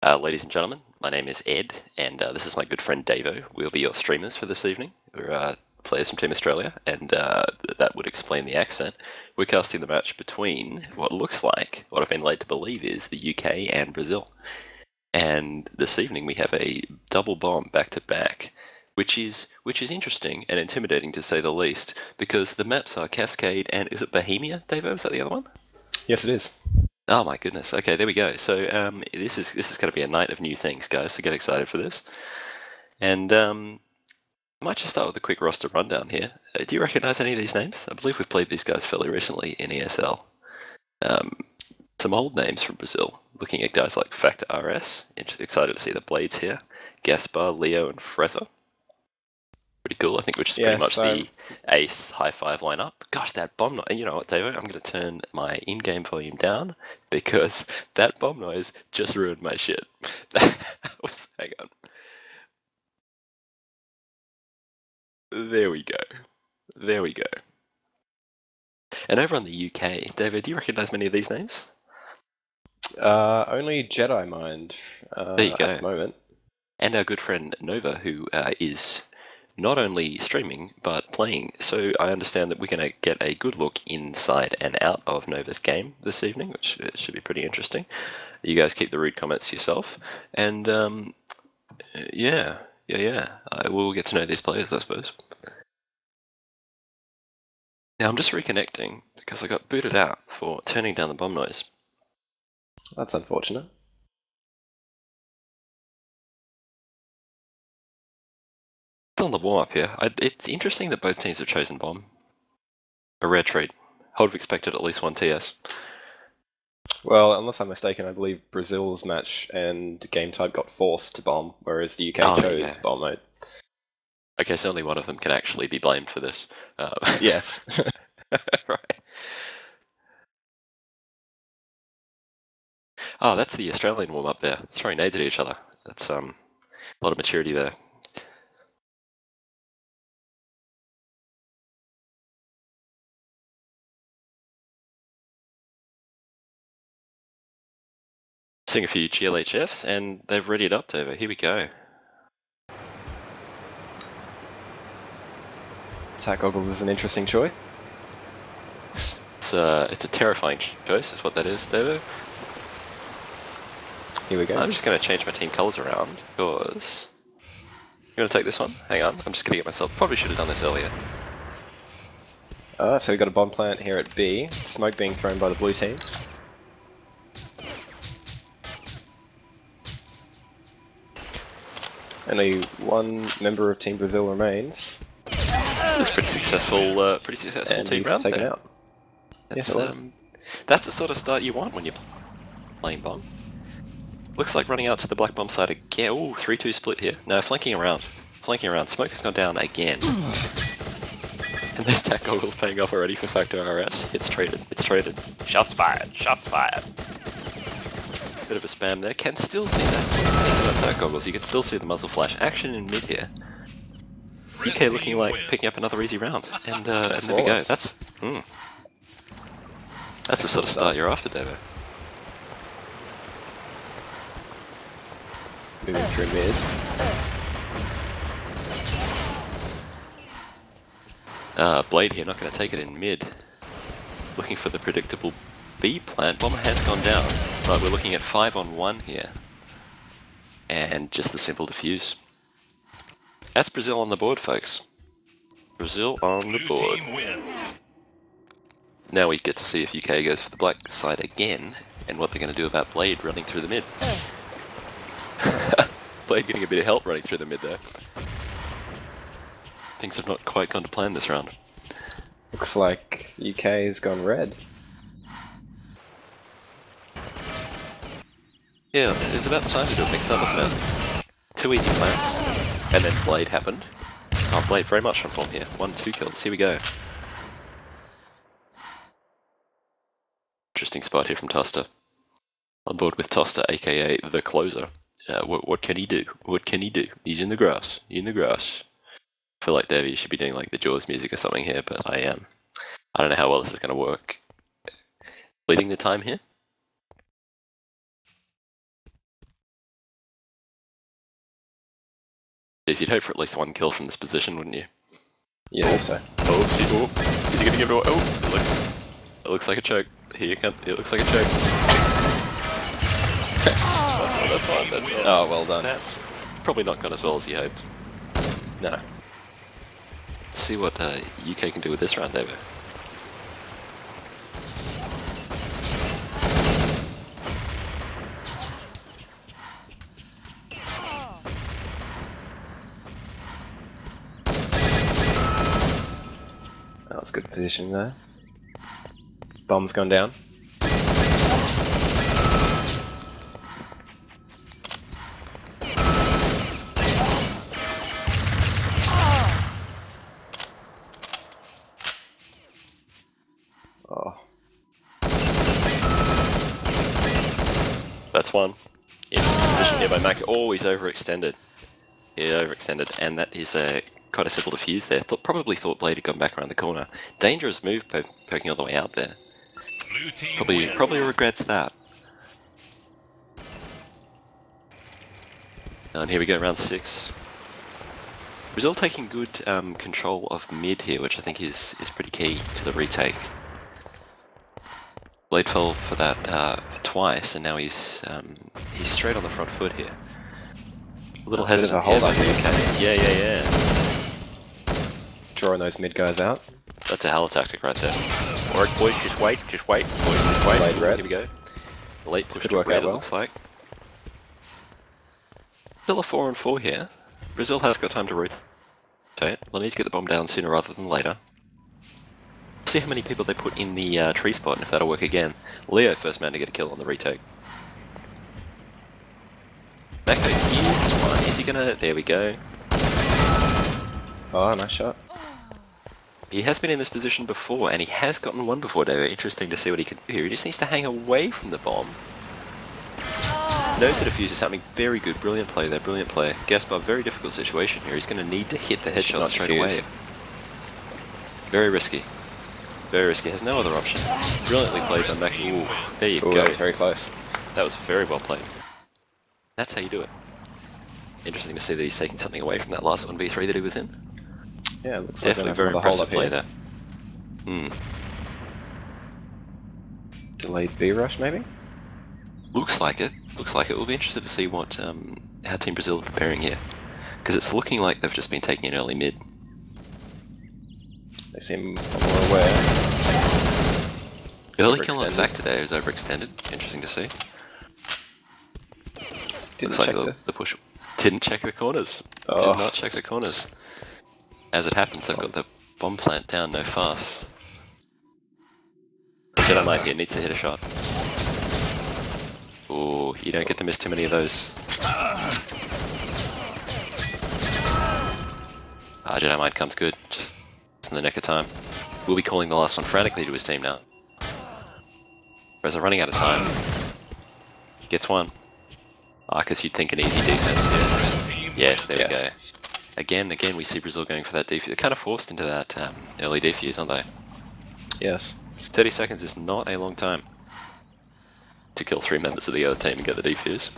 Ladies and gentlemen, my name is Ed, and this is my good friend Davo. We'll be your streamers for this evening. We're players from Team Australia, and that would explain the accent. We're casting the match between what looks like, what I've been led to believe is, the UK and Brazil. And this evening we have a double bomb back to back, which is interesting and intimidating to say the least, because the maps are Cascade and is it Bohemia, Davo? Is that the other one? Yes, it is. Oh my goodness. Okay, there we go. So this is going to be a night of new things, guys. So get excited for this. And I might just start with a quick roster rundown here. Do you recognise any of these names? I believe we've played these guys fairly recently in ESL. Some old names from Brazil. Looking at guys like Factor RS. Excited to see the Blades here. Gaspar, Leo, and Freza. Pretty cool, I think, which is pretty much the ace high five lineup. Gosh, that bomb noise. And you know what, Davo? I'm going to turn my in-game volume down because that bomb noise just ruined my shit. Hang on. There we go. There we go. And over on the UK, David, do you recognise many of these names? Only Jedi Mind there you go. at the moment. And our good friend Nova, who is not only streaming, but playing. So I understand that we're going to get a good look inside and out of Nova's game this evening, which should be pretty interesting. You guys keep the rude comments to yourself. And yeah. We'll get to know these players, I suppose. Now I'm just reconnecting because I got booted out for turning down the bomb noise. That's unfortunate. Still on the warm-up here. It's interesting that both teams have chosen bomb. A rare treat. I would have expected at least one TS. Well, unless I'm mistaken, I believe Brazil's match and game type got forced to bomb, whereas the UK chose bomb mode. Okay, so only one of them can actually be blamed for this. Yes. Right. Oh, that's the Australian warm-up there. Throwing nades at each other. That's a lot of maturity there. Seeing a few GLHFs, and they've readied up, Davo. Here we go. Attack goggles is an interesting choice. It's a terrifying choice, is what that is, Davo. Here we go. I'm just going to change my team colours around, because... You want to take this one? Hang on, I'm just going to get myself... Probably should have done this earlier. So we got a bomb plant here at B. Smoke being thrown by the blue team. Only one member of Team Brazil remains. It's pretty successful team round taken there. Out. That's, yes, that's the sort of start you want when you're playing bomb. Looks like running out to the black bomb side again. Ooh, 3-2 split here. No, flanking around. Flanking around. Smoke has gone down again. And there's tack goggles paying off already for Factor RS. It's traded. It's traded. Shots fired. Shots fired. Bit of a spam there. Can still see that tack goggles. You can still see the muzzle flash. Action in mid here. UK looking like picking up another easy round. And there we go. That's the sort of start you're after, Davo. Moving through mid. Blade here, not going to take it in mid. Looking for the predictable B plant. Bomber has gone down, but we're looking at 5-on-1 here. And just the simple defuse. That's Brazil on the board, folks. Brazil on the board. Now we get to see if UK goes for the black side again, and what they're going to do about Blade running through the mid. Blade getting a bit of help running through the mid there. Things have not quite gone to plan this round. Looks like UK has gone red. Yeah, it was about time to do a mix-up, wasn't it? 2 easy plants, and then Blade happened. Oh, Blade very much on form here. 1-2 kills, here we go. Interesting spot here from Toster. On board with Toster, aka the closer. What can he do? What can he do? He's in the grass. In the grass. I feel like Davey should be doing like the Jaws music or something here, but I don't know how well this is going to work. Leading the time here. Jeez, you'd hope for at least one kill from this position, wouldn't you? Yeah, I hope so. Oh, oopsie, oh. Is he gonna give it away? Oh, it looks like a choke. Here you come. It looks like a choke. That's fine, that's fine. Oh, well done. That's probably not gone as well as you hoped. No. Let's see what UK can do with this round, Davo. That was good position there. Bomb's gone down. Oh. That's one. Interesting position here by Mac. Oh, he's overextended. He overextended, and that is quite a simple defuse there. Probably thought Blade had gone back around the corner. Dangerous move, poking all the way out there. Probably regrets that. And here we go, round 6. Brazil taking good control of mid here, which I think is pretty key to the retake. Blade fell for that twice, and now he's straight on the front foot here. A little hesitant here by the UK. Yeah. Drawing those mid guys out. That's a hella tactic right there. Alright, boys, just wait, boys, just wait. Late red. Here we go. Late push could to work red, out it well. looks like. Still a 4-on-4 here. Brazil has got time to rotate. They'll need to get the bomb down sooner rather than later. See how many people they put in the tree spot and if that'll work again. Leo, first man to get a kill on the retake. Mako, here's one. Is he gonna... There we go. Oh, nice shot. He has been in this position before, and he has gotten one before, Davo. Interesting to see what he can do here. He just needs to hang away from the bomb. Knows the defuse is something very good. Brilliant play there, brilliant play. Gaspar, very difficult situation here. He's going to need to hit the headshot straight away. Very risky. Very risky. Has no other option. Brilliantly played by Maki. Ooh, there you go. That was very close. That was very well played. That's how you do it. Interesting to see that he's taking something away from that last 1v3 that he was in. Yeah, it looks definitely like very impressive play here. there. Delayed B rush, maybe? Looks like it. Looks like it. We'll be interested to see what how Team Brazil are preparing here, because it's looking like they've just been taking an early mid. They seem more aware. Early kill on Factor there is overextended. Interesting to see. Looks like the push didn't check the corners. Oh. Did not check the corners. As it happens, they've got the bomb plant down, no fuss. Jedi Knight here needs to hit a shot. Ooh, you don't get to miss too many of those. Jedi Knight comes good. Just in the nick of time. We'll be calling the last one frantically to his team now. Whereas they're running out of time. Gets one. Because you'd think an easy defense here. Yes, there we go. Again, we see Brazil going for that defuse. They're kind of forced into that early defuse, aren't they? Yes. 30 seconds is not a long time to kill 3 members of the other team and get the defuse.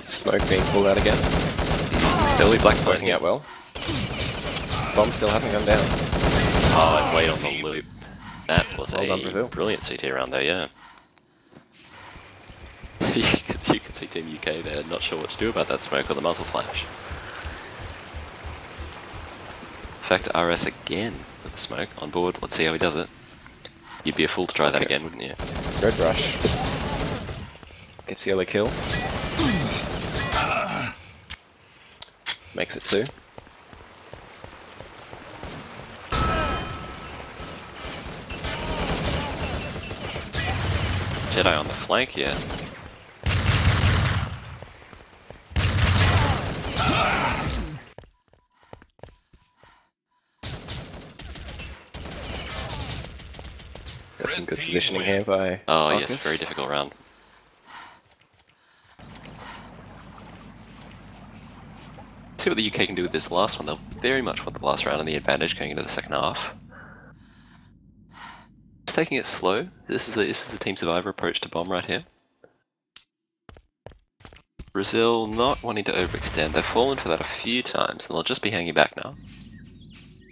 Smoke being pulled out again. Early black Working out well. Bomb still hasn't gone down. Oh, and wait on the loop. That was Well done, Brazil. Brilliant CT round there, yeah. You can see Team UK there, not sure what to do about that smoke or the muzzle flash. Factor RS again with the smoke on board. Let's see how he does it. You'd be a fool to try that again, wouldn't you? Red rush. Gets the early kill. Makes it 2. Jedi on the flank here. Got some good positioning here by Oh Marcus. yes, very difficult round. See what the UK can do with this last one. They'll very much want the last round and the advantage going into the second half. Just taking it slow. This is the Team Survivor approach to bomb right here. Brazil not wanting to overextend. They've fallen for that a few times, and they'll just be hanging back now.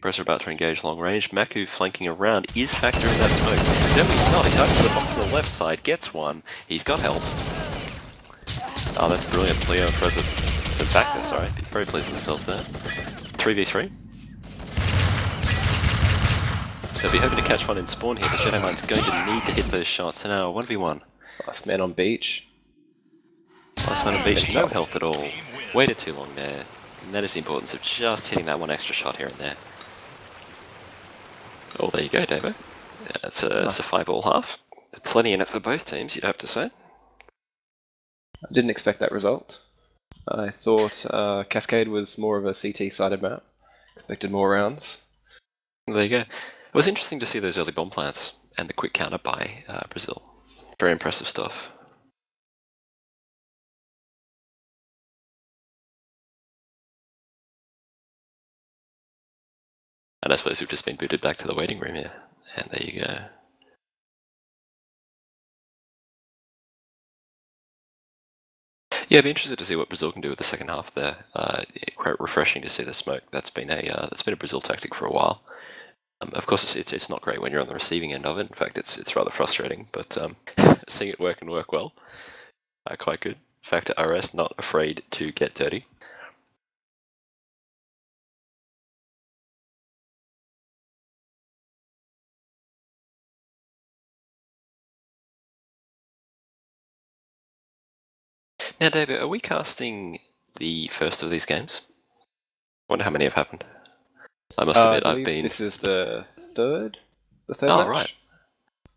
Press are about to engage long range. Maku flanking around is factoring that smoke. No, he's not. He's hoping for the bomb to the left side. Gets one. He's got help. Oh, that's brilliant. Leo and Prez have back there, sorry. Very pleased with themselves there. 3v3. They'll be hoping to catch one in spawn here, but Shadowmine's going to need to hit those shots. So now, 1v1. Last man on beach. Last man on beach, no health at all. Waited too long there. And that is the importance of just hitting that one extra shot here and there. Oh, there you go, Davo. Yeah, it's a 5-all half. Plenty in it for both teams, you'd have to say. I didn't expect that result. I thought Cascade was more of a CT-sided map. Expected more rounds. There you go. It was interesting to see those early bomb plants and the quick counter by Brazil. Very impressive stuff. And I suppose we've just been booted back to the waiting room here. And there you go. Yeah, I'd be interested to see what Brazil can do with the second half there. Quite refreshing to see the smoke. That's been a Brazil tactic for a while. Of course, it's not great when you're on the receiving end of it. In fact, it's rather frustrating. But seeing it work and work well, quite good. Factor RS, not afraid to get dirty. Now, David, are we casting the first of these games? I wonder how many have happened. I must admit, I've been... This is the third match? Right.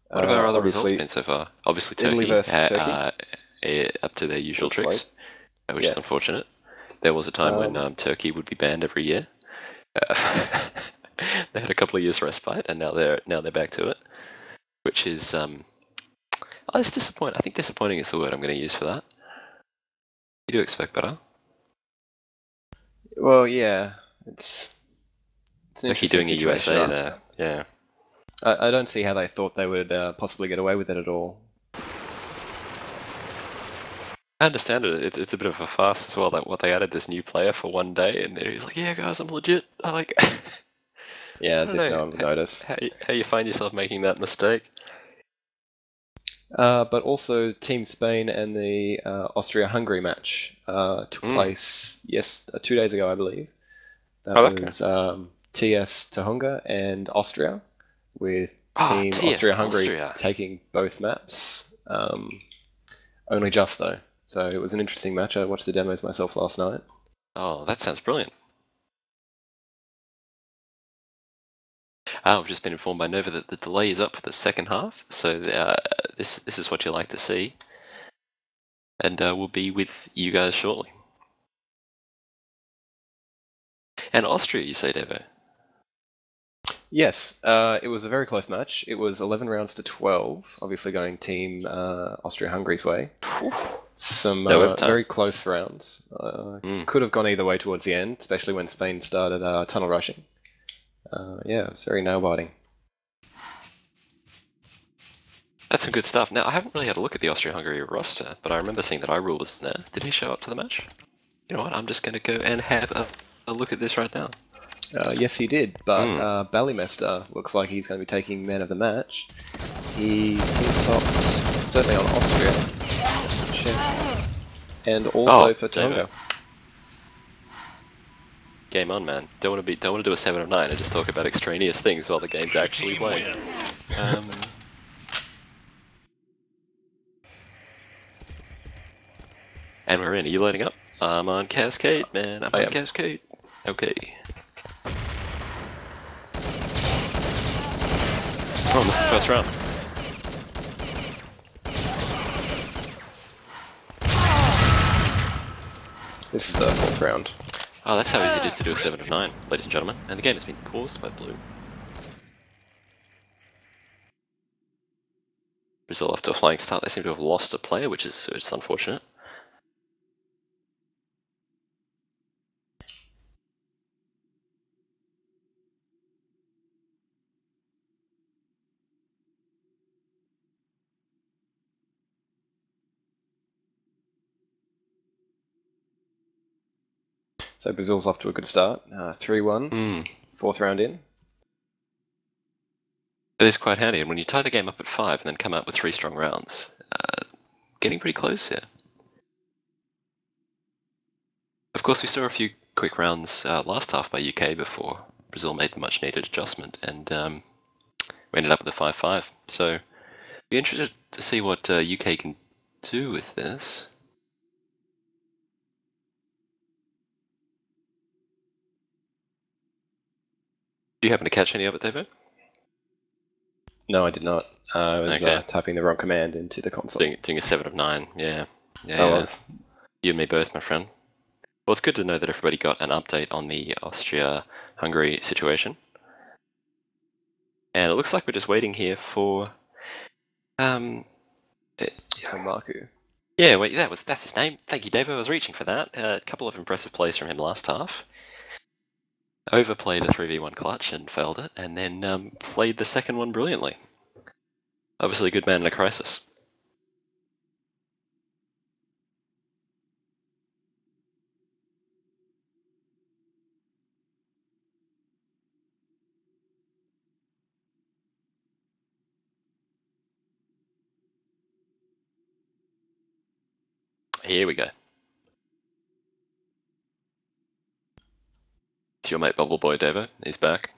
What have our other results been so far? Obviously, Italy Turkey, versus Turkey. Up to their usual tricks, which is unfortunate. There was a time when Turkey would be banned every year. They had a couple of years respite, and now they're back to it, which is it's disappointing. I think disappointing is the word I'm going to use for that. You do expect better. Well, yeah, it's Turkey doing a USA there, yeah. I don't see how they thought they would possibly get away with it at all. I understand it. It's a bit of a farce as well. That what they added this new player for one day, and he's like, "Yeah, guys, I'm legit." I like. Yeah, as if no one would notice. How you find yourself making that mistake? But also, Team Spain and the Austria-Hungary match took place 2 days ago, I believe. That was TS Tahunga and Austria, with Team Austria-Hungary taking both maps. Only just though. So it was an interesting match. I watched the demos myself last night. Oh, that sounds brilliant. I've just been informed by Nova that the delay is up for the second half, so this is what you like to see. And we'll be with you guys shortly. And Austria, you say, Davo? Yes, it was a very close match. It was 11 rounds to 12, obviously going Team Austria-Hungary's way. Some very close rounds. Could have gone either way towards the end, especially when Spain started tunnel rushing. Yeah, it was very nail-biting. That's some good stuff. Now, I haven't really had a look at the Austria-Hungary roster, but I remember seeing that Irule was there. Did he show up to the match? You know what, I'm just going to go and have a look at this right now. Yes, he did, but Ballymester looks like he's going to be taking man of the match. He team-topped, certainly on Austria, Czech, and also for Tonga. Game on, man. Don't want to do a 7 or 9 and just talk about extraneous things while the game's actually playing. And we're in. Are you loading up? I'm on Cascade, man. I'm on Cascade. Okay. Oh, this is the first round. This is the fourth round. Oh, that's how easy it is to do a 7 of 9, ladies and gentlemen. And the game has been paused by Blue. Brazil after a flying start, they seem to have lost a player, which is unfortunate. So Brazil's off to a good start. 3-1, fourth round in. It is quite handy, and when you tie the game up at 5 and then come out with 3 strong rounds, getting pretty close here. Of course, we saw a few quick rounds last half by UK before Brazil made the much-needed adjustment, and we ended up with a 5-5. So, be interested to see what UK can do with this. Do you happen to catch any of it, Davo? No, I did not. I was typing the wrong command into the console. Doing a 7 of 9, yeah. Was. You and me both, my friend. Well, it's good to know that everybody got an update on the Austria-Hungary situation. And it looks like we're just waiting here for... Marku. Yeah, wait, that's his name. Thank you, Dave. I was reaching for that. A couple of impressive plays from him last half. Overplayed a 3v1 clutch and failed it, and then played the second one brilliantly. Obviously a good man in a crisis. Here we go. It's your mate Bubble Boy, Davo. He's back.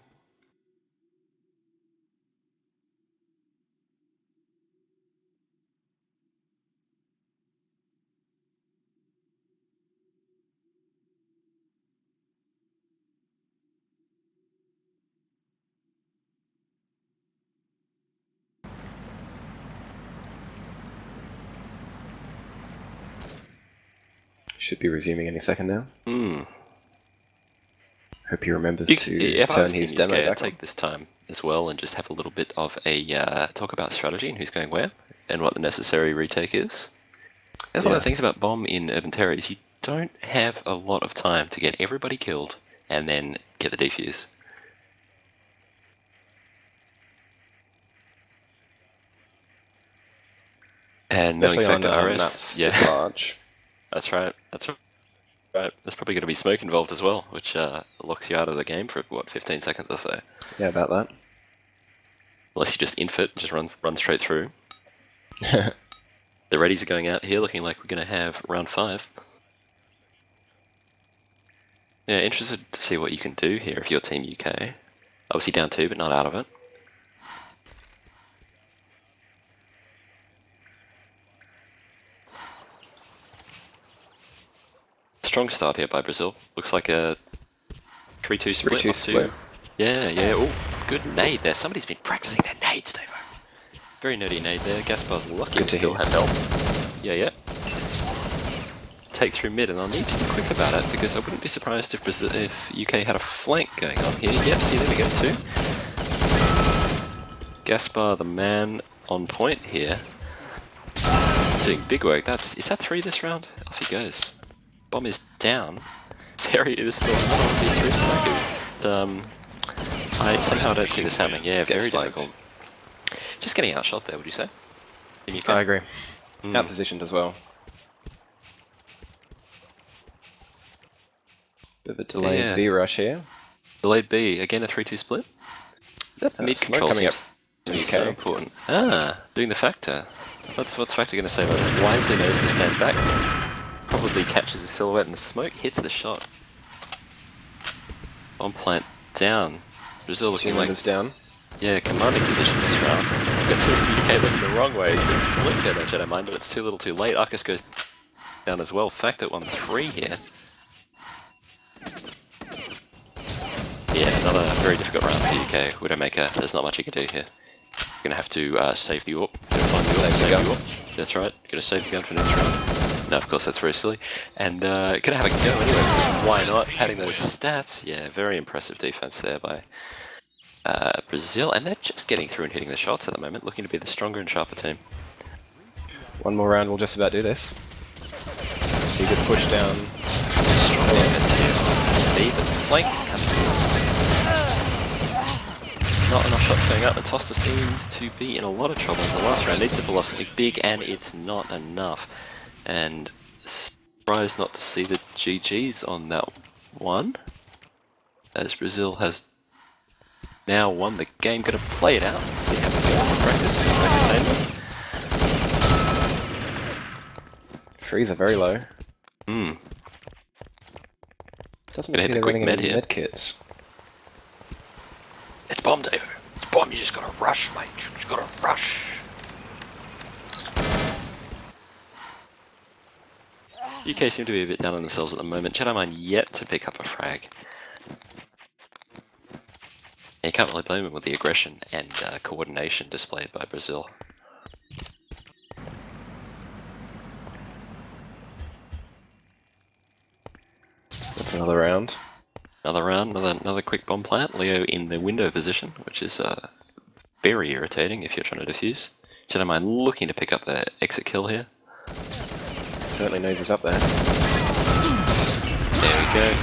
Should be resuming any second now. Hope he remembers to turn his demo back on. Take this time as well and just have a little bit of a talk about strategy and who's going where and what the necessary retake is. That's one of the things about Bomb in Urban Terror is you don't have a lot of time to get everybody killed and then get the defuse. And especially knowing on RS, large. That's right. Right. There's probably going to be smoke involved as well, which locks you out of the game for, what, 15 seconds or so? Yeah, about that. Unless you just infit, just run straight through. The readies are going out here, looking like we're going to have round 5. Yeah, interested to see what you can do here if you're Team UK. Obviously down 2, but not out of it. Strong start here by Brazil. Looks like a 3-2 split. 3-2 split. Yeah. Oh, good nade there. Somebody's been practicing their nades, Davo. Very nerdy nade there. Gaspar's lucky to still have help. Yeah. Take through mid, and I'll need to be quick about it because I wouldn't be surprised if UK had a flank going on here. Yep, see, there we go too. Gaspar, the man on point here, doing big work. Is that 3 this round? Off he goes. Bomb is down. It is still not on the but I somehow don't see this happening. Yeah, very difficult. Just getting outshot there, would you say? I agree. Outpositioned as well. Bit of a delayed B rush here. Delayed B, again a 3-2 split. That mid control seems to be so important. Doing the Factor. What's Factor going to say about it? Wisely knows to stand back. Probably catches his silhouette in the smoke, hits the shot. Bomb plant down. Brazil looking like down. Yeah, commanding position this round. Got 2 UK looking the wrong way. Flicked at that Jedi Mind, but it's too little too late. Arcus goes down as well. Factor 1-3 here. Yeah, another very difficult round for UK. Widowmaker, there's not much you can do here. You're going to have to save the AWP. Save the gun. That's right, you're going to save the gun for next round. No, of course, that's very silly. And gonna have a go anyway. Why not? Padding those stats. Yeah, very impressive defense there by Brazil. And they're just getting through and hitting the shots at the moment, looking to be the stronger and sharper team. One more round, we'll just about do this. See good push down. Strong defense here. But the flank is coming. Not enough shots going up, and Tosta seems to be in a lot of trouble in the last round. Needs to pull off something big, and it's not enough. And surprised not to see the GGs on that 1, as Brazil has now won the game. Going to play it out and see how we go in practice and entertainment. Frees are very low. Doesn't appear they're running any med kits. It's bomb, Davo. It's bomb. You just gotta rush, mate. You just gotta rush. UK seem to be a bit down on themselves at the moment. Jedi Mind yet to pick up a frag. You can't really blame them with the aggression and coordination displayed by Brazil. That's another round. Another round, another quick bomb plant. Leo in the window position, which is very irritating if you're trying to defuse. Jedi Mind looking to pick up the exit kill here. Certainly knows he's up there. There we go.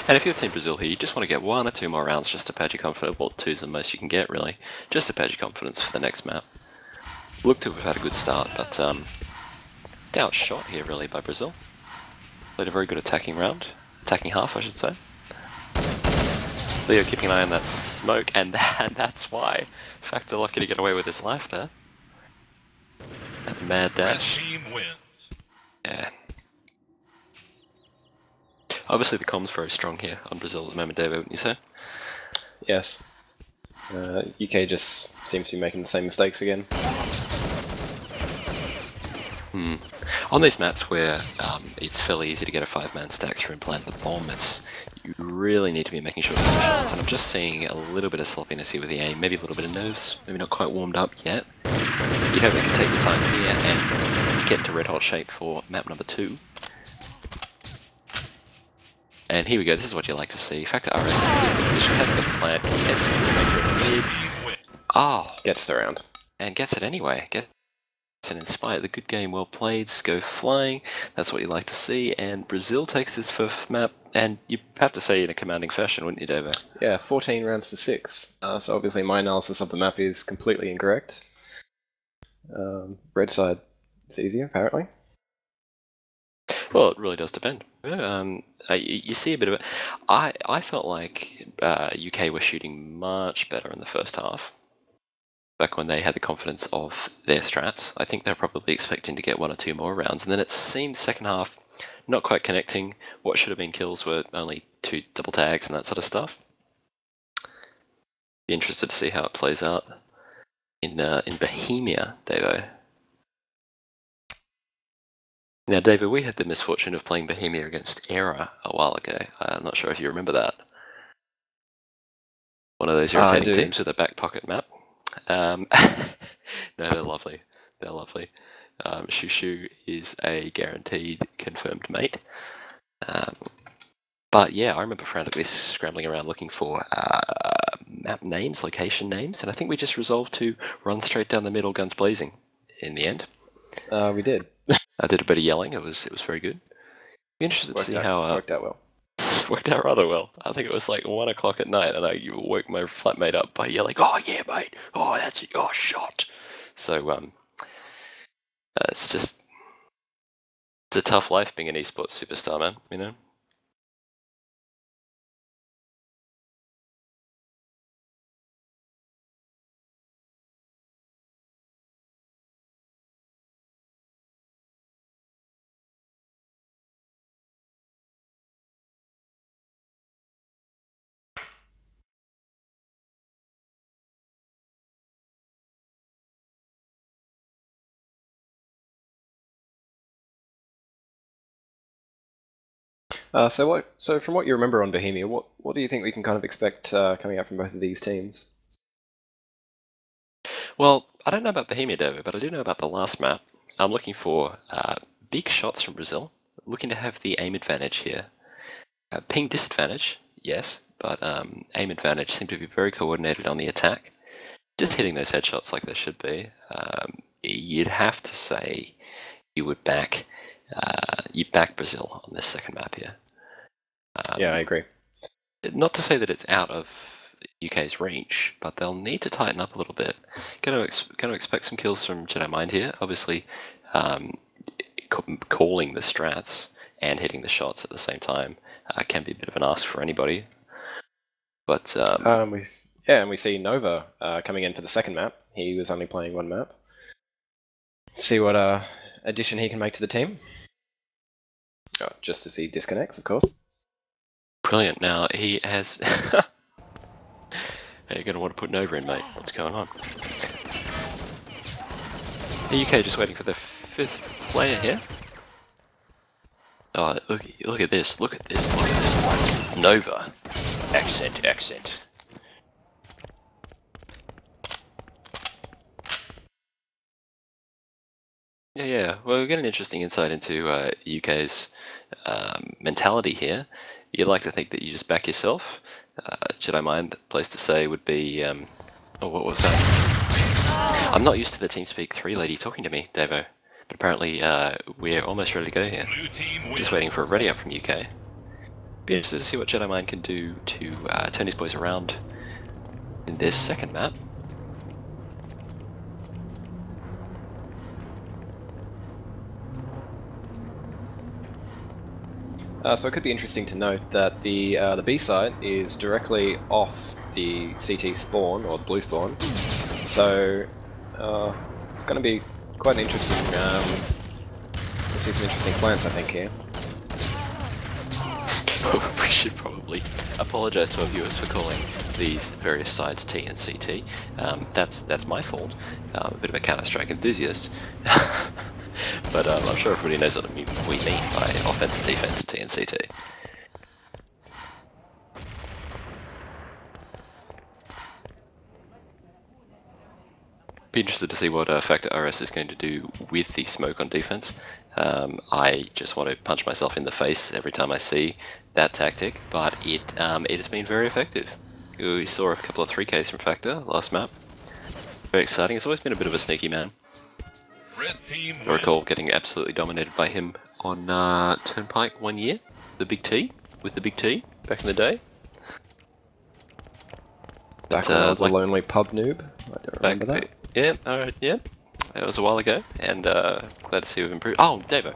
And if you're Team Brazil here, you just want to get 1 or 2 more rounds just to pad your confidence. Well, 2's the most you can get, really. Just to pad your confidence for the next map. Look to have had a good start, but outshot here, really, by Brazil. Played a very good attacking round. Attacking half, I should say. Leo keeping an eye on that smoke, and that's why. Factor lucky to get away with his life there. That mad dash. Red team wins. Yeah. Obviously the comms very strong here on Brazil at the moment, Davo, wouldn't you say? Yes. UK just seems to be making the same mistakes again. On these maps where it's fairly easy to get a 5-man stack through and plant the bomb, you really need to be making sure to make shots, and I'm just seeing a little bit of sloppiness here with the aim, maybe a little bit of nerves, maybe not quite warmed up yet. You hope they can take your time here and get to red hot shape for map number 2. And here we go, this is what you like to see. Factor RS in a good position, has the plant, contested the mid. Oh! Gets the round. And gets it anyway. Gets it in spite of the good game, well played, go flying. That's what you like to see, and Brazil takes this first map, and you have to say in a commanding fashion, wouldn't you, Davo? Yeah, 14 rounds to 6. So obviously my analysis of the map is completely incorrect. Red side is easier, apparently. Well, it really does depend. You see a bit of it. I felt like UK were shooting much better in the first half. Back when they had the confidence of their strats. I think they're probably expecting to get 1 or 2 more rounds. And then it seemed second half not quite connecting. What should have been kills were only 2 double tags and that sort of stuff. Be interested to see how it plays out in Bohemia, Davo. Now, David, we had the misfortune of playing Bohemia against Era a while ago. I'm not sure if you remember that. One of those irritating teams with a back pocket map. No, they're lovely. They're lovely. Shushu is a guaranteed confirmed mate. But yeah, I remember frantically scrambling around looking for map names, location names, and I think we just resolved to run straight down the middle, guns blazing. In the end, we did. I did a bit of yelling. It was very good. Be interested to see how worked out well. Worked out rather well. I think it was like 1 o'clock at night, and I woke my flatmate up by yelling, "Oh yeah, mate! Oh, that's your shot!" So it's a tough life being an esports superstar, man. You know. So from what you remember on Bohemia, what do you think we can kind of expect coming out from both of these teams? Well, I don't know about Bohemia, Davo, but I do know about the last map. I'm looking for big shots from Brazil, looking to have the aim advantage here. Ping disadvantage, yes, but aim advantage seem to be very coordinated on the attack. Just hitting those headshots like they should be. You'd have to say you would back Brazil on this second map here. Yeah, I agree. Not to say that it's out of UK's reach, but they'll need to tighten up a little bit. Going to expect some kills from Jedi Mind here. Obviously, calling the strats and hitting the shots at the same time can be a bit of an ask for anybody. But we see Nova coming in for the second map. He was only playing one map. See what addition he can make to the team. Oh, just as he disconnects, of course. Brilliant. Now he has. Hey, you're going to want to put Nova in, mate. What's going on? The UK just waiting for the 5th player here. Oh, look at this. Look at this. Look at this one. Nova. Accent. Yeah. Well, we get an interesting insight into UK's mentality here. You'd like to think that you just back yourself. Jedi Mind, the place to say would be... oh, what was that? I'm not used to the TeamSpeak 3 lady talking to me, Davo. But apparently we're almost ready to go here. Just waiting for a ready up from UK. Be interested to see what Jedi Mind can do to turn his boys around in this second map. So it could be interesting to note that the B site is directly off the CT spawn, or the blue spawn. So it's going to be quite an interesting... we'll see some interesting plans, I think, here. We should probably apologise to our viewers for calling these various sides T and CT. That's my fault. I'm a bit of a Counter-Strike enthusiast. But I'm sure everybody knows what we mean by offense and defense, T and CT. Be interested to see what Factor RS is going to do with the smoke on defense. I just want to punch myself in the face every time I see that tactic, but it has been very effective. We saw a couple of 3Ks from Factor last map. Very exciting. It's always been a bit of a sneaky man. I recall getting absolutely dominated by him on Turnpike one year, with the Big T, back in the day. Back when I was a lonely pub noob. I don't remember that. Yeah, alright, yeah. It was a while ago, and glad to see we've improved. Oh, Davo.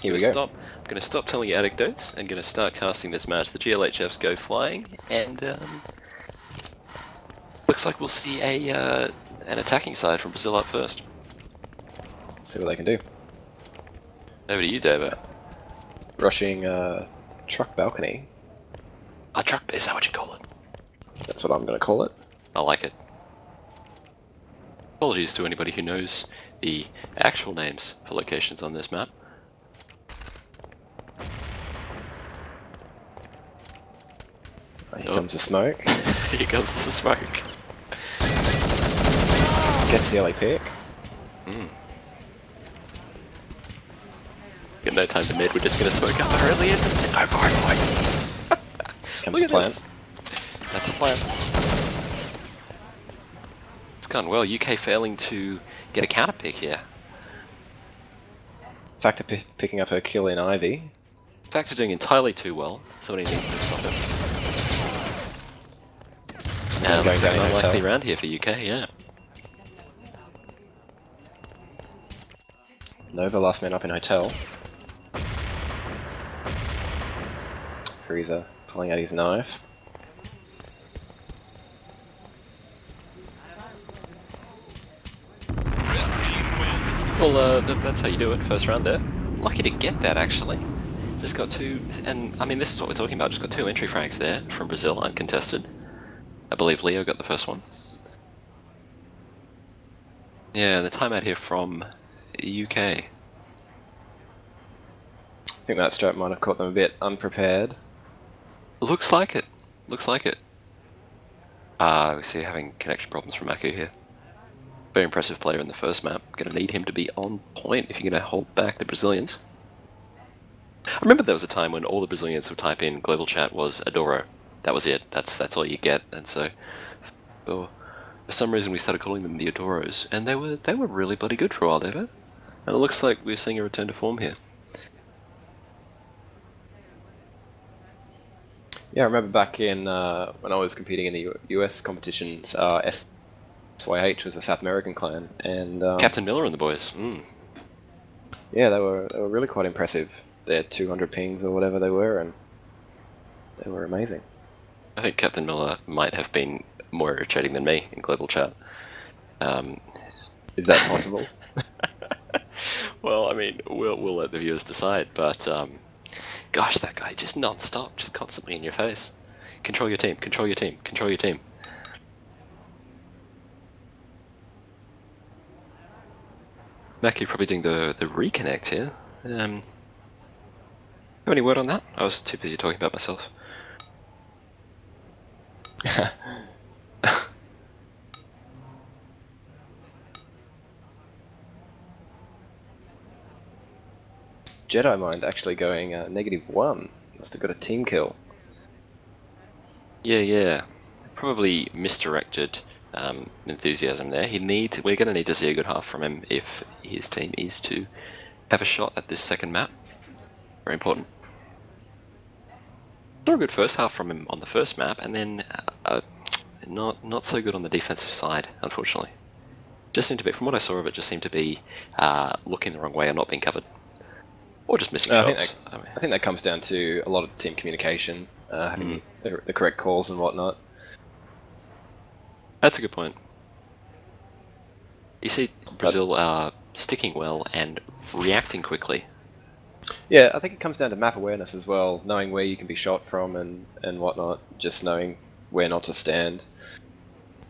Here we go. I'm going to stop telling you anecdotes and going to start casting this match. The GLHFs go flying, and looks like we'll see an attacking side from Brazil up first. See what they can do. Over to you, Davo. Rushing truck balcony. A truck, is that what you call it? That's what I'm going to call it. I like it. Apologies to anybody who knows the actual names for locations on this map. Here comes the smoke. Here comes the smoke. Gets the early pick. Got no time to mid, we're just going to smoke up early and go for it, boys. Comes the plan. That's the plan. It's gone well. UK failing to get a counter pick here. Factor picking up her kill in Ivy. Factor doing entirely too well. Somebody needs to stop him. Now looks like an unlikely round here for UK, yeah. Nova last man up in hotel. Freezer pulling out his knife. Well, that's how you do it, first round there. Lucky to get that, actually. Just got two, and I mean, this is what we're talking about, just got 2 entry frags there from Brazil, uncontested. I believe Leo got the first one. Yeah, the timeout here from UK. I think that strat might have caught them a bit unprepared. Looks like it. Looks like it. We see having connection problems from Aku here. Very impressive player in the first map. Going to need him to be on point if you're going to hold back the Brazilians. I remember there was a time when all the Brazilians would type in global chat was Adoro. That was it. That's all you get. And so, for some reason, we started calling them the Adoros, and they were really bloody good for a while, Davo. And it looks like we're seeing a return to form here. Yeah, I remember back in when I was competing in the US competitions, SYH was a South American clan, and Captain Miller and the boys. yeah, they were really quite impressive. Their 200 pings or whatever they were, and they were amazing. I think Captain Miller might have been more irritating than me in global chat. Is that possible? Well, I mean, we'll let the viewers decide, but gosh, that guy just non-stop, just constantly in your face. Control your team, control your team, control your team. Mackie probably doing the reconnect here. Have any word on that? I was too busy talking about myself. Jedi Mind actually going -1. Must have got a team kill. Yeah. Probably misdirected enthusiasm there. We're going to need to see a good half from him if his team is to have a shot at this second map. Very important. Saw a good first half from him on the first map, and then not so good on the defensive side, unfortunately. Just seemed to be, from what I saw of it, just seemed to be looking the wrong way or not being covered. Or just missing shots. I think that comes down to a lot of team communication, having the correct calls and whatnot. That's a good point. You see Brazil sticking well and reacting quickly. Yeah, I think it comes down to map awareness as well, knowing where you can be shot from and whatnot, just knowing where not to stand.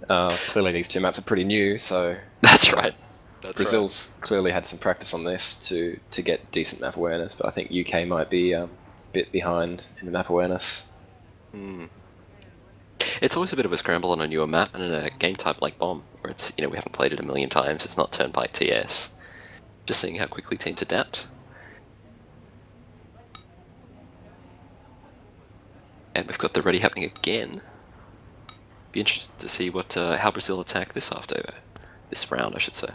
Clearly these two maps are pretty new, so... That's right. Brazil's clearly had some practice on this to get decent map awareness, but I think UK might be a bit behind in the map awareness. It's always a bit of a scramble on a newer map and in a game type like Bomb, where it's, we haven't played it a million times, it's not Turnpike TS. Just seeing how quickly teams adapt. And we've got the ready happening again. Be interested to see what how Brazil attack this this round, I should say.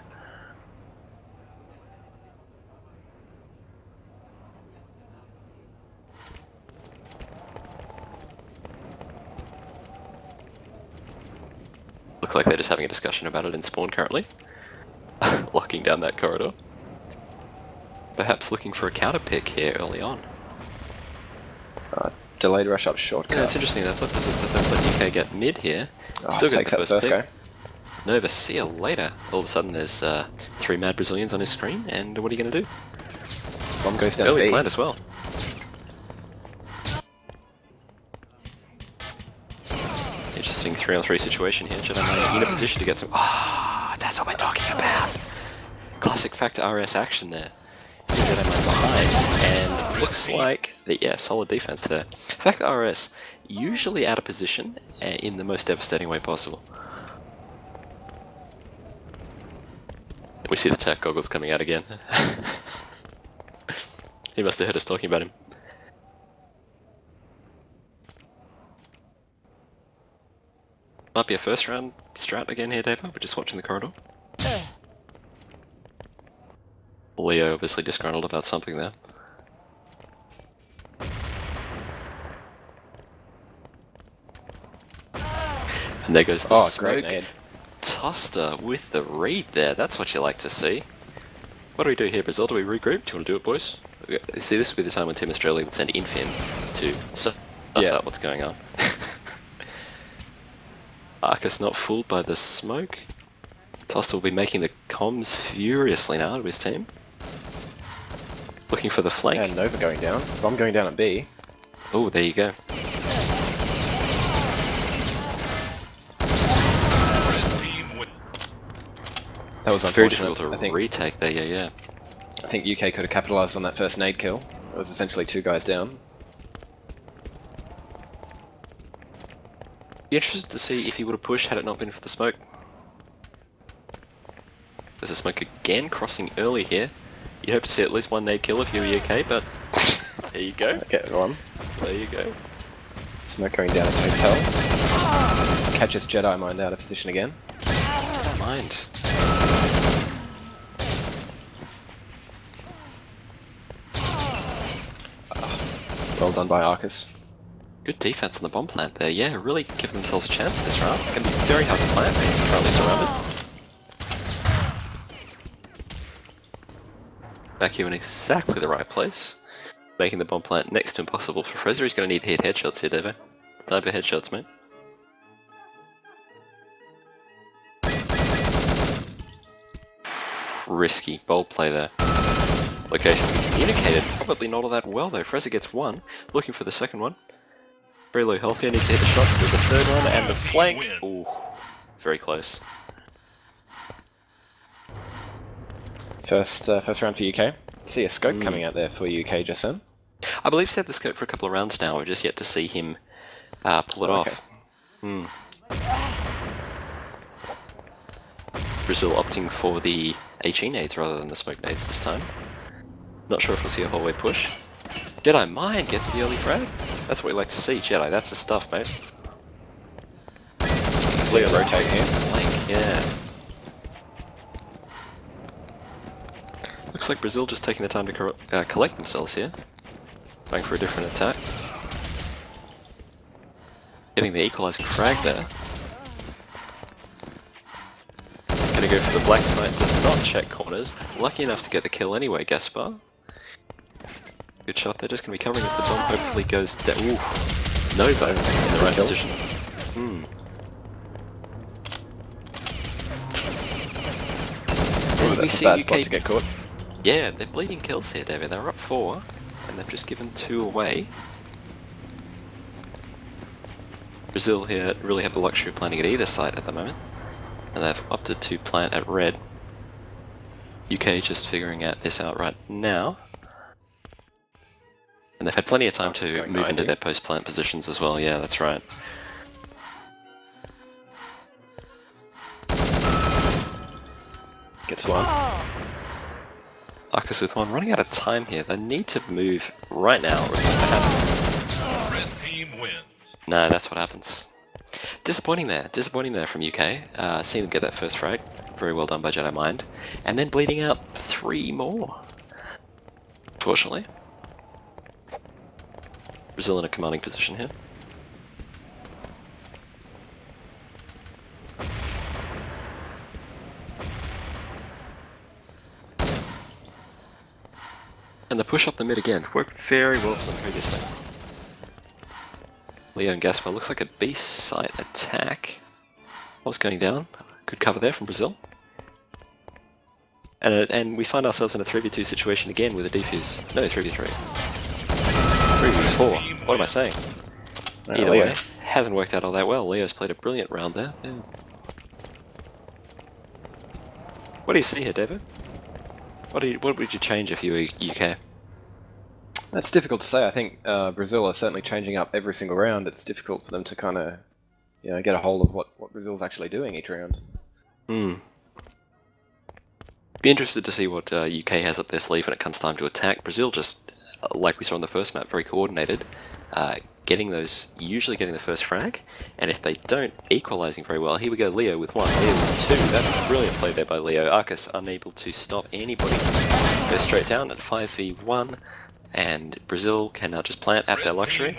Look like they're just having a discussion about it in spawn currently. Locking down that corridor. Perhaps looking for a counter pick here early on. Delayed rush up short. Yeah, it's interesting. They've let UK get mid here. Still get the first pick. Guy. Nova, see you later. All of a sudden there's 3 mad Brazilians on his screen, and what are you going to do? Bomb goes down early B. plant as well. Interesting 3-on-3 situation here. Jedi Mind in a position to get some... that's what we're talking about! Classic Factor RS action there. Jedi Mind behind, and looks like... Yeah, solid defense there. Factor RS, usually out of position in the most devastating way possible. We see the tech goggles coming out again. He must have heard us talking about him. Might be a first round strat again here, Davo. We're just watching the corridor. Leo obviously disgruntled about something there. And there goes the smoke. Toster with the read there. That's what you like to see. What do we do here, Brazil? Do we regroup? Do you want to do it, boys? See, this would be the time when Team Australia would send Infin to suss out what's going on. Arcus not fooled by the smoke. Toster will be making the comms furiously now to his team. Looking for the flank. And Nova going down. Bomb going down at B. Oh, there you go. That was very unfortunate. difficult to retake there, yeah. I think UK could have capitalised on that first nade kill. It was essentially 2 guys down. Be interested to see if he would have pushed had it not been for the smoke. There's a smoke again, crossing early here. You hope to see at least 1 nade kill if you're UK, but there you go. Get one. There you go. Smoke going down at hotel. Catches Jedi Mind out of position again. Don't mind. Well done by Arcus. Good defense on the bomb plant there. Yeah, really giving themselves a chance this round. Can be very hard to plant. Currently surrounded. Back here in exactly the right place. Making the bomb plant next to impossible for Frezza. He's going to need to hit headshots here, Davo. It's time for headshots, mate. Risky. Bold play there. Location communicated. Probably not all that well, though. Frezza gets one. Looking for the second one. Very low health here. Needs to hit the shots. There's a third one, and the flank. Ooh. Very close. First round for UK. See a scope coming out there for UK just then. I believe he's had the scope for a couple of rounds now. We're just yet to see him pull it off. Brazil opting for the HE nades rather than the smoke nades this time. Not sure if we'll see a hallway push. Jedi Mind gets the early frag. That's what we like to see, Jedi. That's the stuff, mate. See a rotate here. Flank, yeah. Looks like Brazil just taking the time to collect themselves here. Going for a different attack. Getting the equalizing frag there. Gonna go for the black site, does not check corners. Lucky enough to get the kill anyway, Gaspar. Good shot there, just gonna be covering as the bomb hopefully goes down. Ooh, Nova in the right position. Ooh, that's a bad spot to get caught. Yeah, they're bleeding kills here, David. They're up 4, and they've just given 2 away. Brazil here really have the luxury of planting at either side at the moment, and they've opted to plant at red. UK just figuring out this out right now. And they've had plenty of time to move into their post-plant positions as well, yeah, that's right. Gets one. Arcus with one, running out of time here. They need to move right now or it's going to happen. Red team wins. No, that's what happens. Disappointing there from UK. Seeing them get that first frag. Very well done by Jedi Mind. And then bleeding out 3 more. Fortunately. Brazil in a commanding position here. And the push up the mid again worked very well for them previously. Leo and Gaspar looks like a beast site attack. What's going down? Good cover there from Brazil. And we find ourselves in a 3v2 situation again with a defuse. No, 3v3. 3v4. What am I saying? Either way, hasn't worked out all that well. Leo's played a brilliant round there. Yeah. What do you see here, David? What would you change if you were UK? That's difficult to say. I think Brazil are certainly changing up every single round. It's difficult for them to kind of, get a hold of what Brazil's actually doing each round. Be interested to see what UK has up their sleeve when it comes time to attack. Brazil just, like we saw in the first map, very coordinated, usually getting the first frag, and if they don't, equalizing very well. Here we go, Leo with 1, Leo with 2. That's a brilliant play there by Leo. Arcus unable to stop anybody. Goes straight down at 5v1, and Brazil can now just plant at their luxury,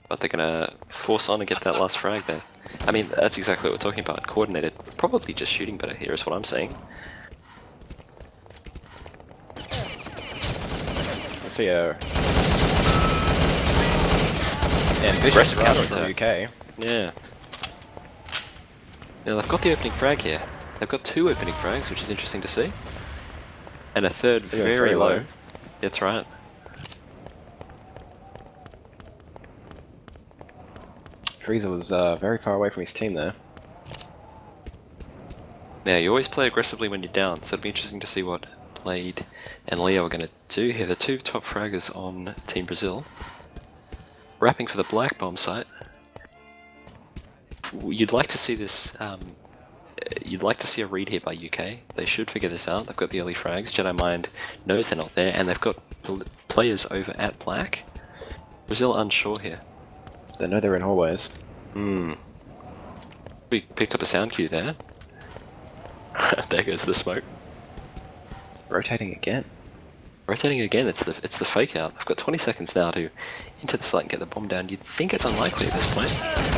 but they're gonna force on and get that last frag there. I mean, that's exactly what we're talking about. Coordinated, probably just shooting better here is what I'm saying. I see a ambitious counter from UK. Yeah. Now they've got the opening frag here. They've got 2 opening frags, which is interesting to see. And a third very low. That's right. Frieza was very far away from his team there. Now, you always play aggressively when you're down, so it'll be interesting to see what Blade and Leo are going to do here. The 2 top fraggers on Team Brazil. Wrapping for the black bomb site. You'd like to see this, you'd like to see a read here by UK. They should figure this out. They've got the early frags. Jedi Mind knows they're not there, and they've got players over at black. Brazil unsure here. They know they're in hallways. We picked up a sound cue there. There goes the smoke. Rotating again. Rotating again, it's the fake out. I've got 20 seconds now to enter the site and get the bomb down. You'd think it's unlikely at this point,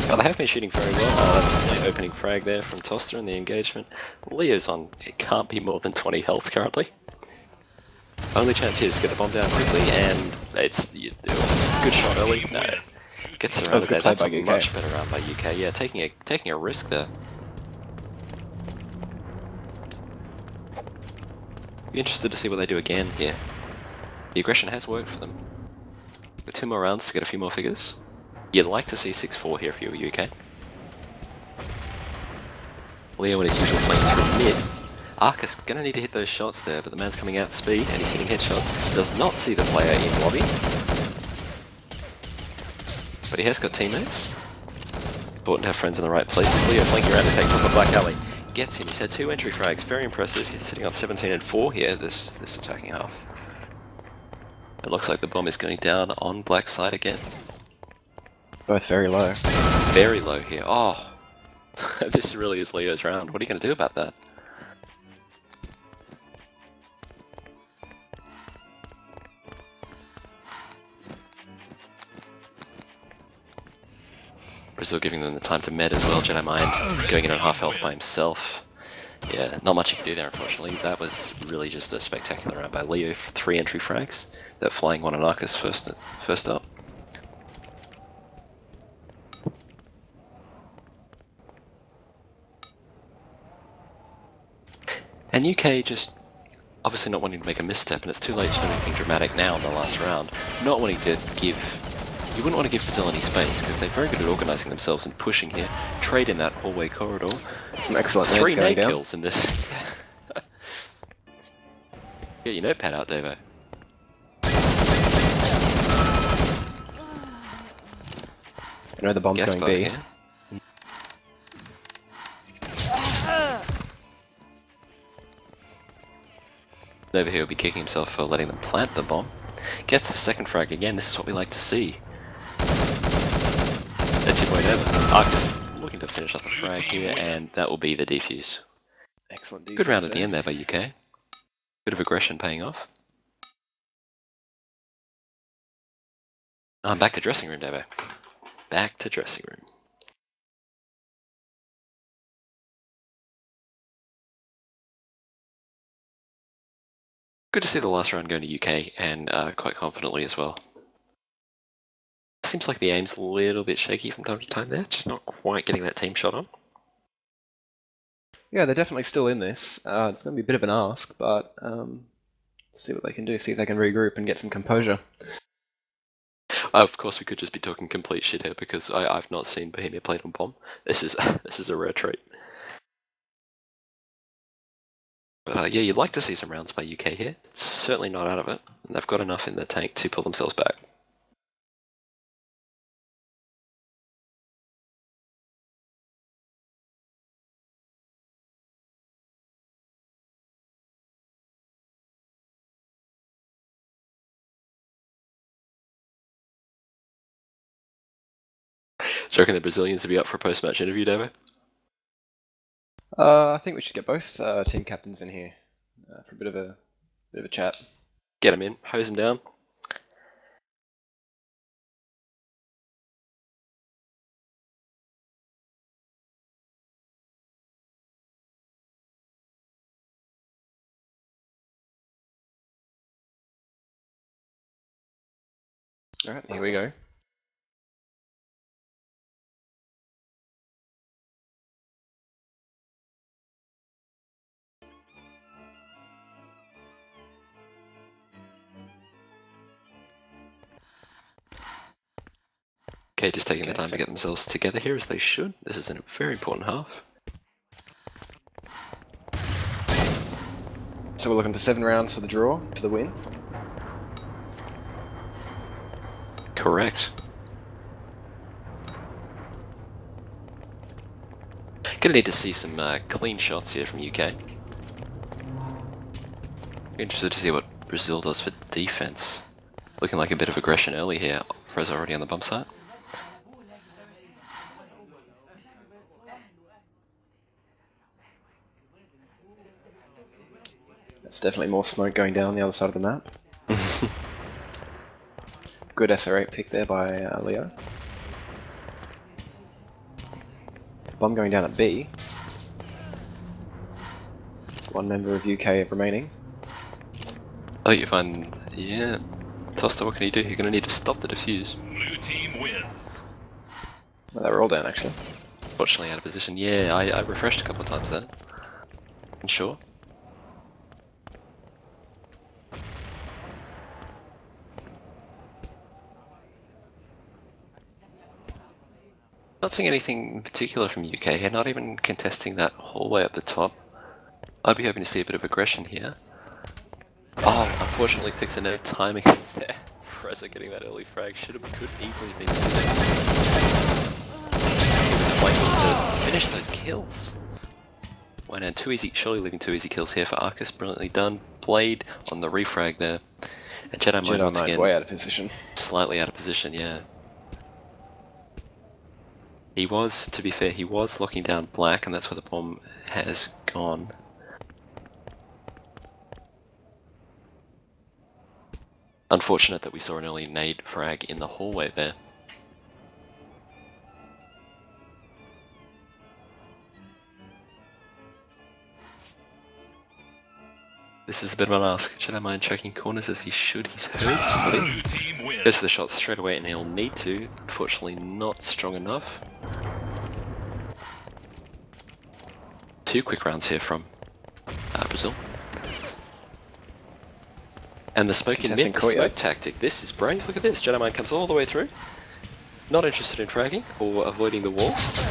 but they have been shooting very well. That's the opening frag there from Toster in the engagement. Leo's on, it can't be more than 20 health currently. Only chance here is to get the bomb down quickly, and it's good shot early. No, gets surrounded there. That's a much better round by UK. Yeah, taking a risk there. Be interested to see what they do again here. The aggression has worked for them. Got 2 more rounds to get a few more figures. You'd like to see 6-4 here if you were UK. Leo in his usual flank through mid. Arcus gonna need to hit those shots there, but the man's coming out speed and he's hitting headshots. Does not see the player in lobby. But he has got teammates. Important to have friends in the right places. Leo flanking around to take off the Black Alley. Gets him. He's had 2 entry frags. Very impressive. He's sitting on 17 and 4 here, this attacking half. It looks like the bomb is going down on Black side again. Both very low. Very low here. Oh, this really is Leo's round. What are you going to do about that? Brazil giving them the time to med as well. Jedi Mind going in on half health by himself. Yeah, not much you can do there, unfortunately. That was really just a spectacular round by Leo. 3 entry frags. That flying one on Arcus first up. And UK just obviously not wanting to make a misstep, and it's too late to do anything dramatic now in the last round. Not wanting to give... You wouldn't want to give Brazil any space, because they're very good at organising themselves and pushing here. Trade in that hallway corridor. Some excellent 3 nade kills in this. Get your notepad out, Davo. I know the bomb's going B. Here. Over here will be kicking himself for letting them plant the bomb. Gets the second frag again. This is what we like to see. That's your point over. Arcus looking to finish off the frag here, and that will be the defuse. Excellent defuse. Good round at the end there by UK. Bit of aggression paying off. Back to dressing room, Davo. Back to dressing room. Good to see the last round going to UK, and quite confidently as well. Seems like the aim's a little bit shaky from time to time there, just not quite getting that team shot on. Yeah, they're definitely still in this. It's going to be a bit of an ask, but see what they can do, see if they can regroup and get some composure. Of course, we could just be talking complete shit here, because I've not seen Bohemia played on bomb. This is a rare treat. But yeah, you'd like to see some rounds by UK here. It's certainly not out of it, and they've got enough in the tank to pull themselves back. Do you reckon the Brazilians will be up for a post-match interview, Davo? I think we should get both team captains in here for a bit of a chat. Get them in, hose them down. Alright, here we go. Okay, just taking the time to get themselves together here as they should. This is a very important half. So we're looking for 7 rounds for the draw, for the win. Correct. Gonna need to see some clean shots here from UK. Interested to see what Brazil does for defense. Looking like a bit of aggression early here. Frez already on the bump site. There's definitely more smoke going down the other side of the map. Good SR8 pick there by Leo. Bomb going down at B. One member of UK remaining. Oh, you find... yeah. Toster, what can you do? You're going to need to stop the defuse. Blue team wins. Well, they were all down, actually. Fortunately out of position. Yeah, I refreshed a couple of times there. And sure. Not seeing anything in particular from UK here, not even contesting that hallway up the top. I'd be hoping to see a bit of aggression here. Oh, unfortunately picks a no timing there. Frezza getting that early frag could easily have been the flank was to finish those kills. Went in too easy, surely leaving 2 easy kills here for Arcus, brilliantly done. Blade on the refrag there. And Jedi Mind once again way out of position. Slightly out of position, yeah. He was, to be fair, he was locking down black, and that's where the bomb has gone. Unfortunate that we saw an early nade frag in the hallway there. This is a bit of an ask. Should I mind checking corners as he should? He's heard somebody. Goes for the shot straight away and he'll need to. Unfortunately not strong enough. 2 quick rounds here from Brazil. And the smoke in mid, the smoke tactic. This is brave. Look at this. Jedi Mind comes all the way through. Not interested in fragging or avoiding the walls.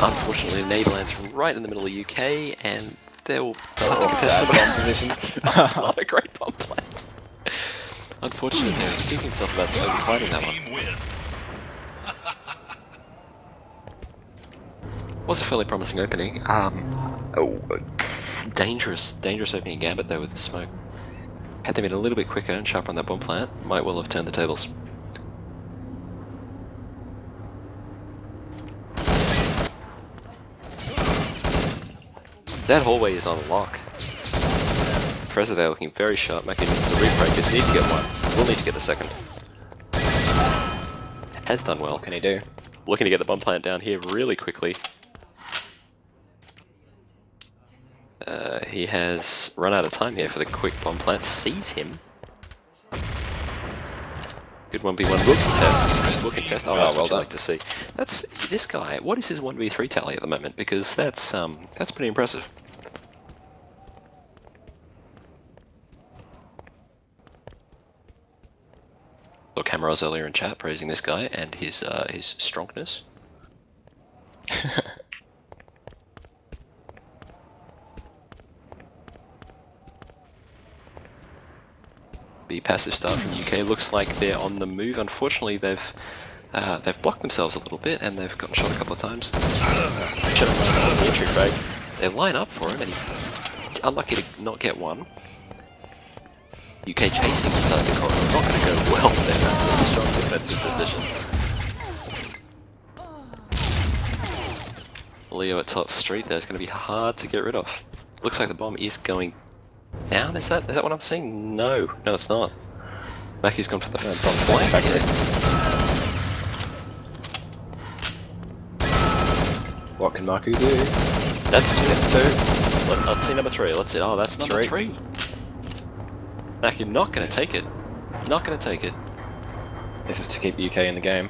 Unfortunately, the nade lands right in the middle of UK, and they will have to contest some bomb position. That's not a great bomb plant. Unfortunately, he's thinking himself about sliding that one. Was a fairly promising opening. Dangerous opening gambit though with the smoke. Had they been a little bit quicker and sharper on that bomb plant, might well have turned the tables. That hallway is on lock. Frezza there looking very sharp. Mackie needs to refrag. Just need to get one. We'll need to get the second. Has done well. What can he do? Looking to get the bomb plant down here really quickly. He has run out of time here for the quick bomb plant. Sees him. Good 1v1 will contest. Oh, that's what I'd like to see. That's this guy. What is his 1v3 tally at the moment? Because that's pretty impressive. Saw Camaroz earlier in chat praising this guy and his strongness. The passive start from UK looks like they're on the move. Unfortunately, they've blocked themselves a little bit and they've gotten shot a couple of times. Should have run on the entry frag. They line up for him and he's unlucky to not get one. UK chasing inside the corridor. Not going to go well then. That's a strong defensive position. Leo at top street there is going to be hard to get rid of. Looks like the bomb is going down. Is that what I'm seeing? No, it's not. Mackie's gone for the front flank. What can Maku do? That's 2. That's 2. Let's see number 3. Let's see. Oh, that's number 3. Mackie not going to take it. Not going to take it. This is to keep UK in the game.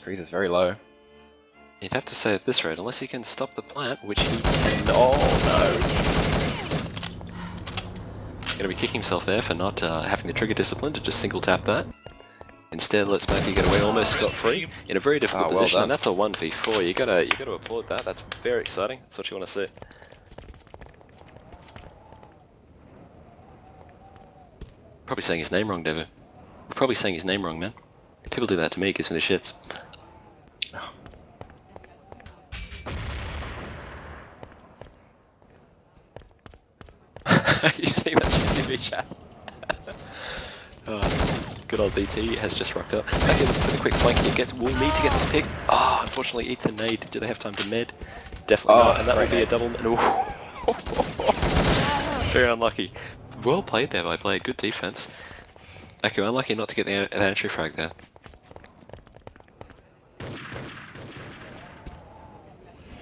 Freeze is very low. You'd have to say at this rate, unless he can stop the plant, which he can. Oh no! Gonna be kicking himself there for not having the trigger discipline to just single tap that. Instead, lets Mackie get away almost scot-free in a very difficult position, and that's a 1v4. You gotta applaud that. That's very exciting. That's what you want to see. Probably saying his name wrong, Davo. We're probably saying his name wrong, man. People do that to me, it gives me the shits. You see that TV chat? Good old DT has just rocked up. Back in for the quick flank here. We'll need to get this pick. Ah, unfortunately eats a nade. Do they have time to med? Definitely not, and that will be a double. Very unlucky. Well played there by player. Good defense. Okay, unlucky not to get the entry frag there.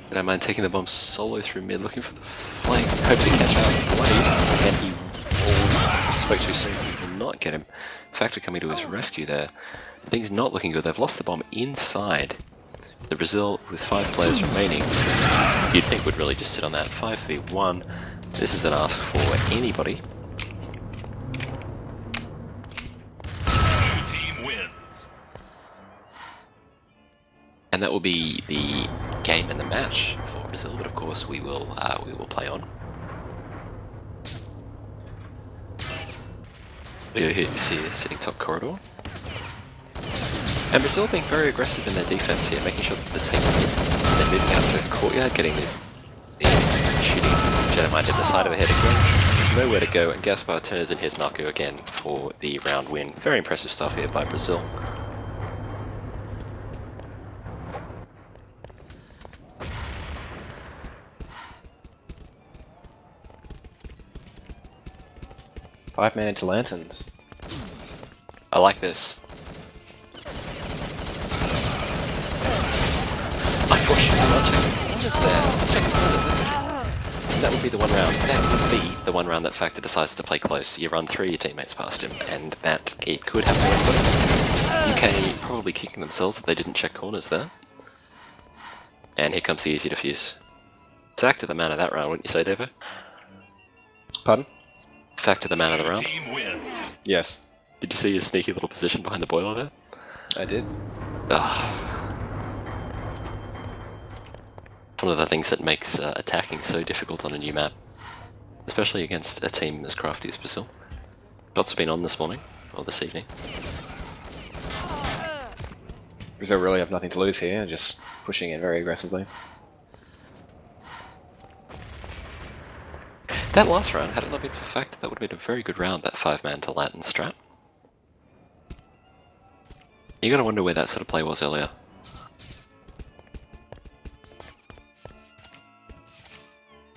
I don't mind taking the bomb solo through mid, looking for the flank. Hope to catch up. Wait, and he spoke too soon. He will not get him. Factor coming to his rescue there. Things not looking good. They've lost the bomb inside. The Brazil, with 5 players remaining, you'd think would really just sit on that 5v1. This is an ask for anybody. Team wins. And that will be the game and the match for Brazil, but of course we will play on. You see sitting top corridor. And Brazil being very aggressive in their defense here, making sure that they're taking it. They're moving out to the courtyard, getting the shooting Jedamite at the side of the head again. Nowhere to go, and Gaspar turns in his Marco again for the round win. Very impressive stuff here by Brazil. Five-man into lanterns. I like this. Unfortunately, not checking corners there. Checking corners, that's okay. That would be the one round. That would be the one round that Factor decides to play close. You run 3 of your teammates past him, and that it could happen to anybody. UK probably kicking themselves if they didn't check corners there. And here comes the easy defuse. Factor the man of that round, wouldn't you say, Davo? Pardon? Factor the man of the round. Team wins. Yes, Did you see his sneaky little position behind the boiler there? I did. One of the things that makes attacking so difficult on a new map, especially against a team as crafty as Brazil. Shots have been on this morning, or this evening. Brazil really have nothing to lose here, just pushing in very aggressively. That last round, had it not been for Factor, that would have been a very good round, that 5-man to Latin strat. You gotta wonder where that sort of play was earlier.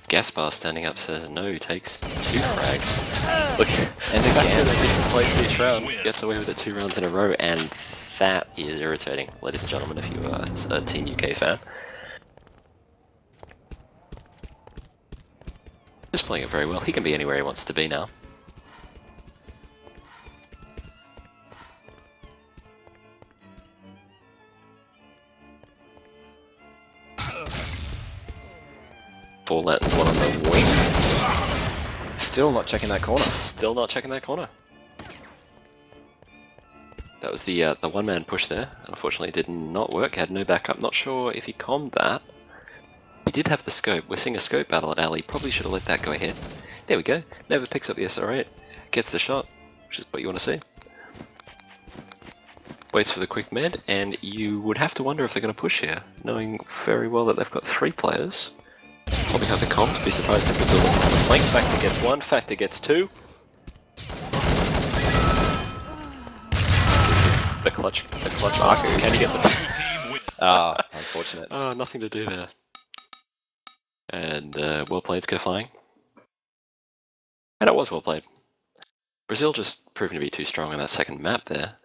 Gaspar standing up says no, takes 2 frags. Look, and again, a different place each round. Gets away with it 2 rounds in a row, and that is irritating, ladies and gentlemen, if you are a Team UK fan. Just playing it very well. He can be anywhere he wants to be now. Four Latins, one on the wing. Still not checking that corner. Still not checking that corner. That was the one-man push there. Unfortunately, it did not work. Had no backup. Not sure if he commed that. He did have the scope. We're seeing a scope battle at alley. Probably should have let that go ahead. There we go. Never picks up the SR8. Gets the shot, which is what you want to see. Waits for the quick med, and you would have to wonder if they're going to push here, knowing very well that they've got 3 players. Probably have the comms. Be surprised if Brazil doesn't have a flank. Factor gets 1. Factor gets 2. The clutch marker. Can you get the... Ah, unfortunate. Oh, nothing to do there. And well played, go flying. And it was well played. Brazil just proving to be too strong on that second map there.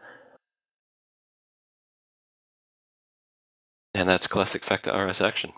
And that's classic Factor RS action.